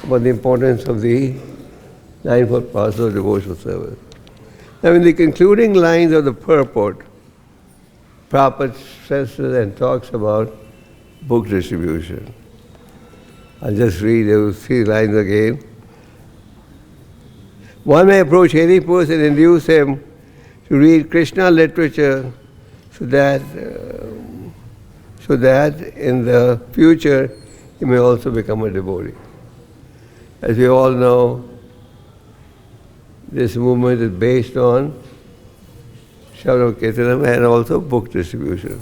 about the importance of the ninefold process of devotional service. Now, in the concluding lines of the purport, Prabhupada stresses and talks about book distribution. I'll just read those 3 lines again. One may approach any person and induce him to read Krishna literature so that in the future he may also become a devotee. As we all know, this movement is based on Shravana Kirtanam and also book distribution.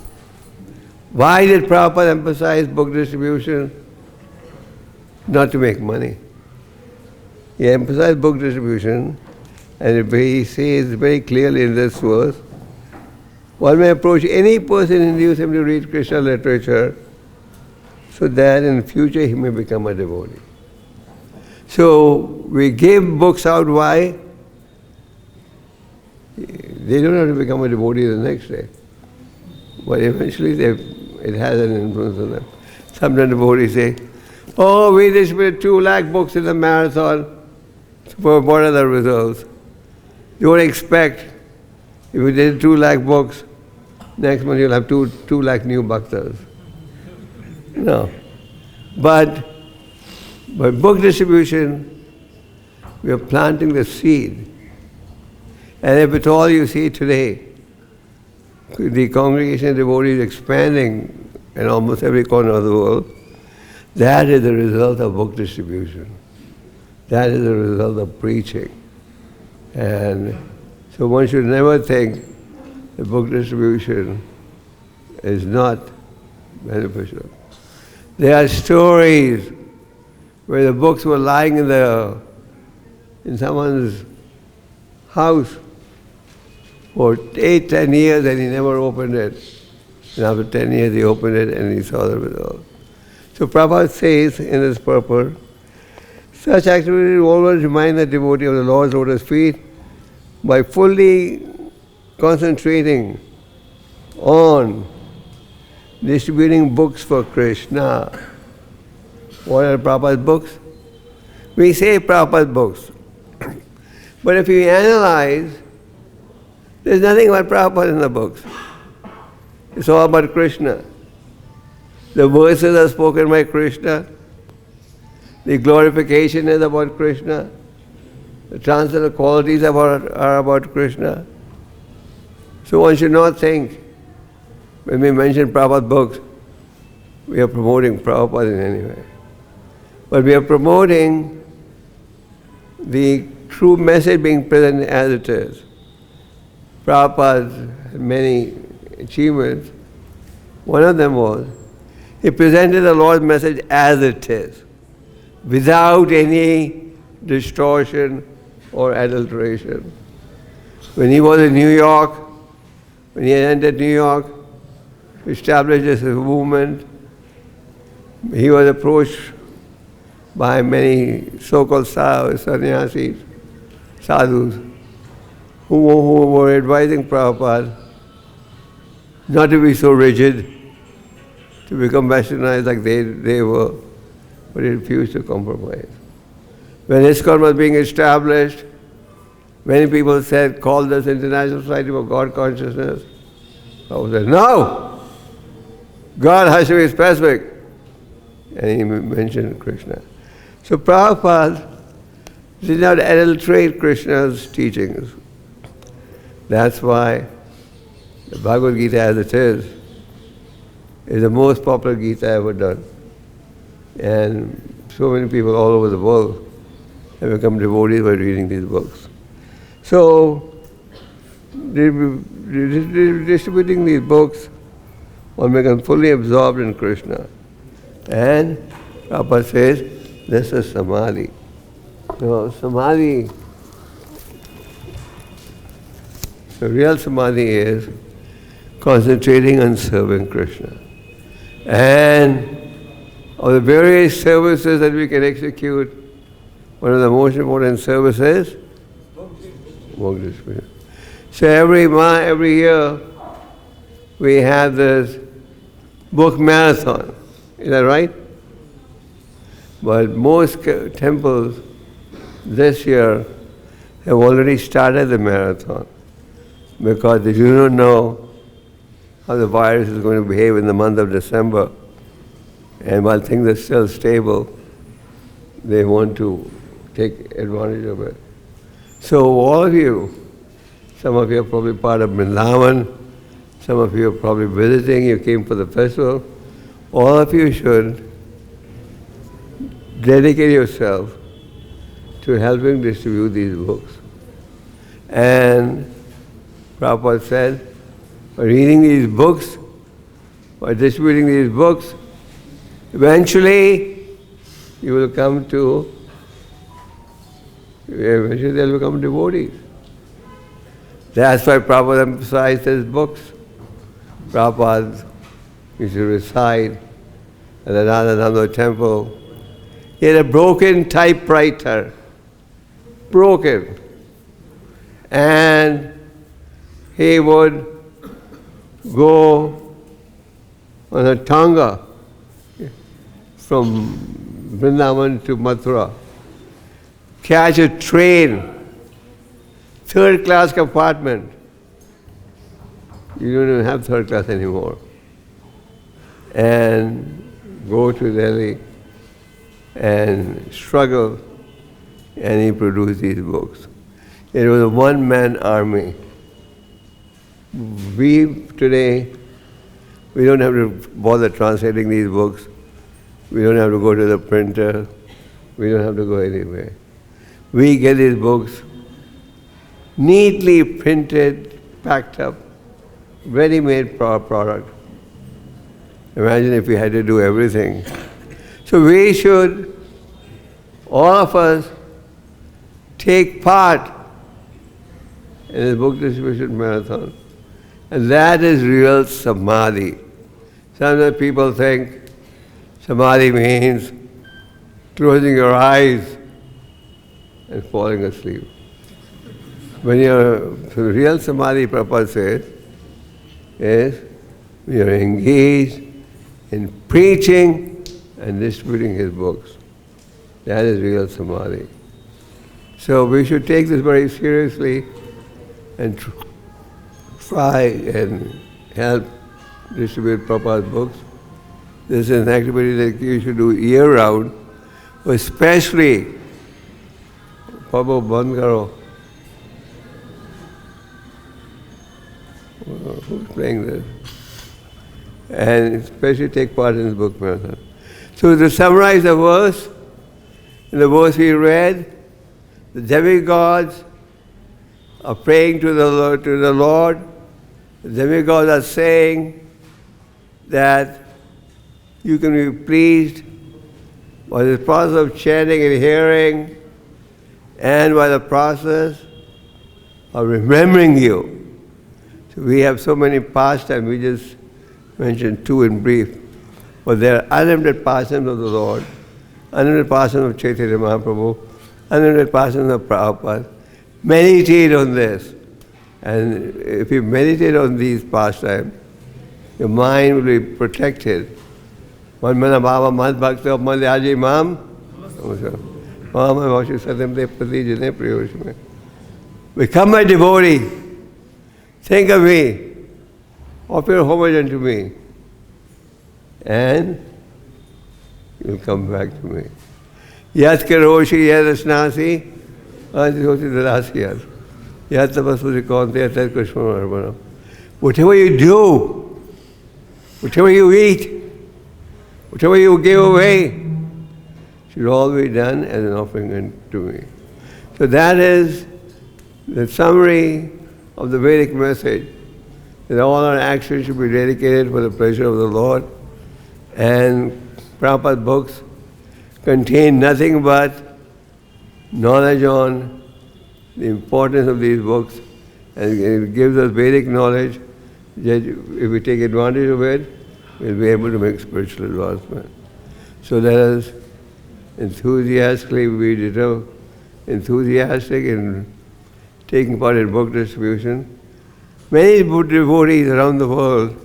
Why did Prabhupada emphasize book distribution? Not to make money. He emphasized book distribution, and he says very clearly in this verse, one may approach any person and induce him to read Krishna literature so that in the future he may become a devotee. So we give books out, why? They don't have to become a devotee the next day. But eventually it has an influence on them. Sometimes devotees say, "Oh, we distributed 2 lakh books in the marathon. So what are the results?" You would expect, if you did 2 lakh books, next month you'll have 2 lakh new bhaktas. No. But book distribution, we are planting the seed. And if at all you see today, the congregation of devotees expanding in almost every corner of the world, that is the result of book distribution. That is the result of preaching. And so one should never think that book distribution is not beneficial. There are stories where the books were lying in someone's house for 8-10 years and he never opened it. And after 10 years he opened it and he saw the result. So Prabhupada says in his purport, such activities will always remind the devotee of the Lord's lotus feet by fully concentrating on distributing books for Krishna. What are Prabhupada's books? We say Prabhupada's books. But if you analyze There's nothing about Prabhupada in the books. It's all about Krishna. The verses are spoken by Krishna. The glorification is about Krishna. The transcendental qualities are about Krishna. So one should not think, when we mention Prabhupada books, we are promoting Prabhupada in any way. But we are promoting the true message being present as it is. Prabhupada had many achievements. One of them was, he presented the Lord's message as it is, without any distortion or adulteration. When he was in New York, when he entered New York, established this movement, he was approached by many so-called sannyasis, sadhus, who were advising Prabhupada not to be so rigid, to become westernized like they were, but he refused to compromise. When ISKCON was being established, many people called us International Society for God Consciousness. Prabhupada said, no! God has to be specific. And he mentioned Krishna. So Prabhupada did not adulterate Krishna's teachings. That's why the Bhagavad-Gita as it is the most popular Gita ever done. And so many people all over the world have become devotees by reading these books. So, distributing these books, one becomes fully absorbed in Krishna. And Prabhupada says, this is samadhi. Samadhi, the real samadhi is concentrating on serving Krishna. And of the various services that we can execute, one of the most important services, book distribution. So every year we have this book marathon. Is that right? But most temples this year have already started the marathon because they do not know how the virus is going to behave in the month of December. And while things are still stable, they want to take advantage of it. So all of you, some of you are probably part of Vrindavan, some of you are probably visiting, you came for the festival. All of you should dedicate yourself to helping distribute these books. And Prabhupada said, by reading these books, by distributing these books, eventually they'll become devotees. That's why Prabhupada emphasized his books. Prabhupada used to reside at the Radhananda temple. He had a broken typewriter. Broken. And he would go on a tanga from Vrindavan to Mathura, catch a train, third class compartment. You don't even have third class anymore. And go to Delhi and struggle, and he produced these books. It was a one-man army. We today, we don't have to bother translating these books. We don't have to go to the printer. We don't have to go anywhere. We get these books neatly printed, packed up, ready-made product. Imagine if we had to do everything. So we should, all of us, take part in this book distribution marathon. And that is real samadhi. Sometimes people think samadhi means closing your eyes and falling asleep. When real samadhi, Prabhupada says, is when you're engaged in preaching and distributing his books. That is real samadhi. So we should take this very seriously and try and help distribute Prabhupada's books. This is an activity that you should do year-round, especially Prabhu Bandgaro. Who's playing this? And especially take part in this book marathon. So to summarize the verse, in the verse we read, the demigods are praying to the Lord. The demigods are saying that you can be pleased by the process of chanting and hearing and by the process of remembering you. So we have so many pastimes, we just mentioned two in brief, but there are unlimited pastimes of the Lord, unlimited pastimes of Chaitanya Mahaprabhu, unlimited pastimes of Prabhupada. Meditate on this. And if you meditate on these pastimes, your mind will be protected. Man mana bhava mad bhakta madhyaji mam become my devotee. Think of me. Offer homage unto me. And you'll come back to me. Yat karoshi yat asnasi adhoti dalasiyat. Yat tapasuri konte yat krishna arpanam. Whatever you do, whatever you eat, whatever you give away, should all be done as an offering unto me. So that is the summary of the Vedic message, that all our actions should be dedicated for the pleasure of the Lord. And Prabhupada's books contain nothing but knowledge on the importance of these books, and it gives us Vedic knowledge that if we take advantage of it, we'll be able to make spiritual advancement. So let us enthusiastically be enthusiastic in taking part in book distribution. Many devotees around the world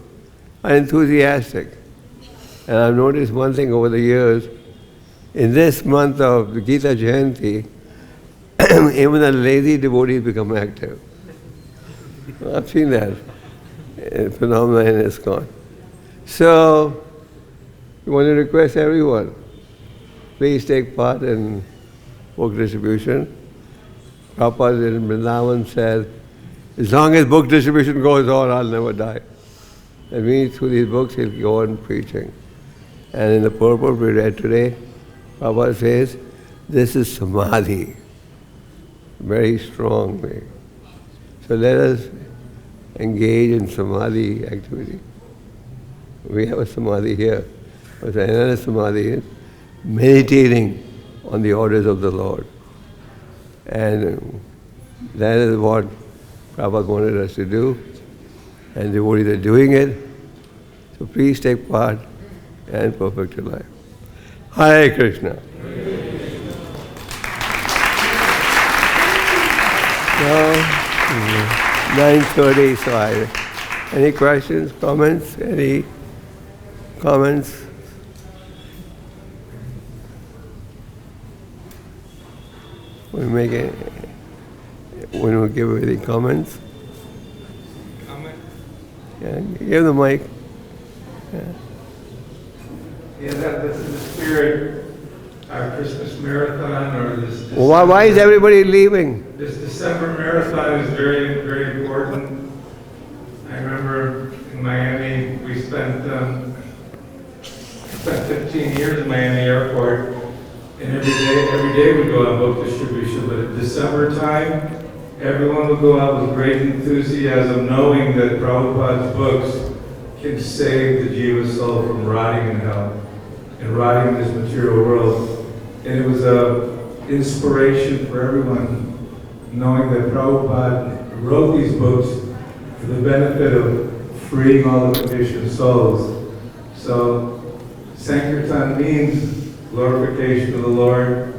are enthusiastic. And I've noticed one thing over the years. In this month of the Gita Jayanti, even the lazy devotees become active. I've seen that phenomenon in ISKCON. So, we want to request everyone, please take part in book distribution. Prabhupada in Vrindavan said, as long as book distribution goes on, I'll never die. That means through these books he'll go on preaching. And in the purport we read today, Prabhupada says, this is samadhi, very strongly. So let us engage in samadhi activity. We have a samadhi here. But another samadhi is meditating on the orders of the Lord. And that is what Prabhupada wanted us to do. And devotees are doing it. So please take part and perfect your life. Hare Krishna. Now, 9:30, so any questions, comments, any comments? When we give any comments? Comment? Yeah, give the mic. Yeah. This is the spirit, our Christmas marathon, or this. Why is everybody leaving? This December marathon is very, very important. I remember in Miami, we spent 15 years in Miami Airport, and every day we go on book distribution. But at December time, everyone would go out with great enthusiasm, knowing that Prabhupada's books can save the jiva soul from rotting in hell and rotting in this material world. And it was an inspiration for everyone, knowing that Prabhupada wrote these books for the benefit of freeing all the conditioned souls. So Sankirtan means glorification of the Lord,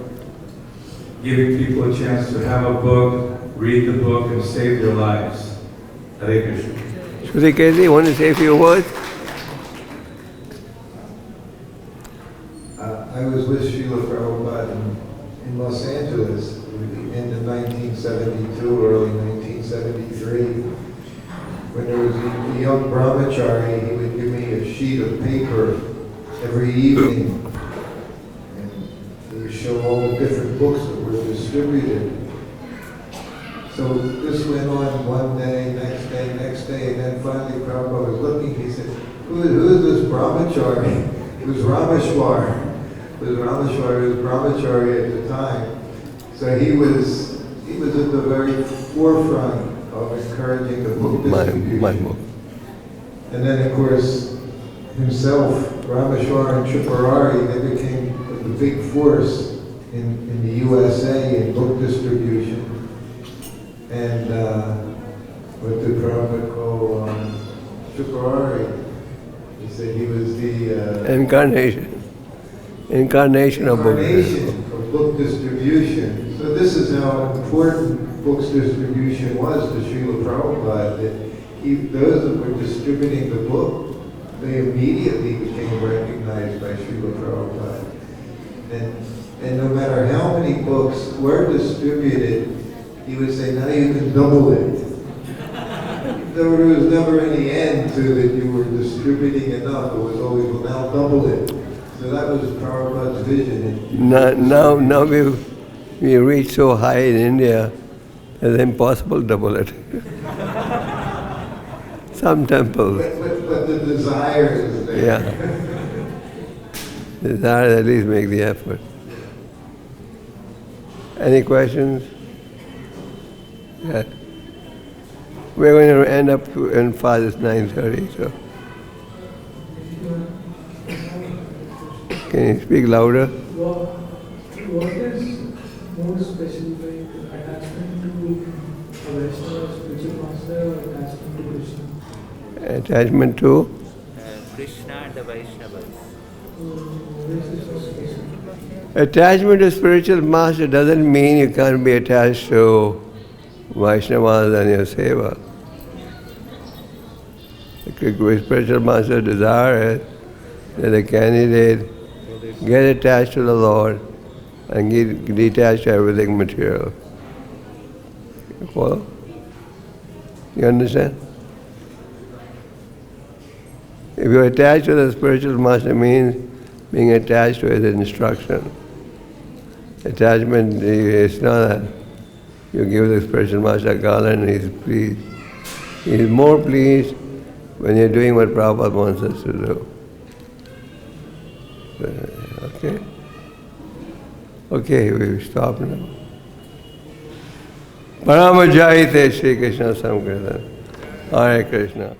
giving people a chance to have a book, read the book, and save their lives. Hare Krishna. Shruti Kesi, you want to say a few words? I was with Srila Prabhupada in Los Angeles in the end of 1972, early 1973, when there was a young brahmachari, he would give me a sheet of paper every evening. And he would show all the different books that were distributed. So this went on one day, next day, and then finally Prabhupada was looking, he said, who is this brahmachari? It was Rameshwar. It was brahmachari at the time. So he was at the very forefront of encouraging the book distribution. My book. And then of course, himself, Rameshwar and Tripurari, they became the big force in the USA in book distribution. And what did Prabhupada call Tripurari? He said he was the incarnation of book distribution. So this is how important books distribution was to Srila Prabhupada, that those that were distributing the book, they immediately became recognized by Srila Prabhupada. And no matter how many books were distributed, he would say, now you can double it. There was never any end to that you were distributing enough. It was always, well, now double it. So that was Prabhupada's vision. Now we reach so high in India, it's impossible to double it. Some temples. But the desire is there. Yeah. Desire at least make the effort. Any questions? Yeah. We're going to end up in fast, it's 9:30, so. Can you speak louder? What is more special, like attachment to a Vaishnava spiritual master or attachment to Krishna? Attachment to? Krishna and the Vaishnavas. Attachment to spiritual master doesn't mean you can't be attached to Vaishnavas and your seva. The spiritual master's desire is that the candidate get attached to the Lord and get detached to everything material. You follow? You understand? If you're attached to the spiritual master, means being attached to his instruction. Attachment is not that you give the spiritual master a garland and he's pleased. He's more pleased when you're doing what Prabhupada wants us to do. Okay? Okay, we stop now. Paramajayite Shri Krishna Samkirtan. Hare Krishna.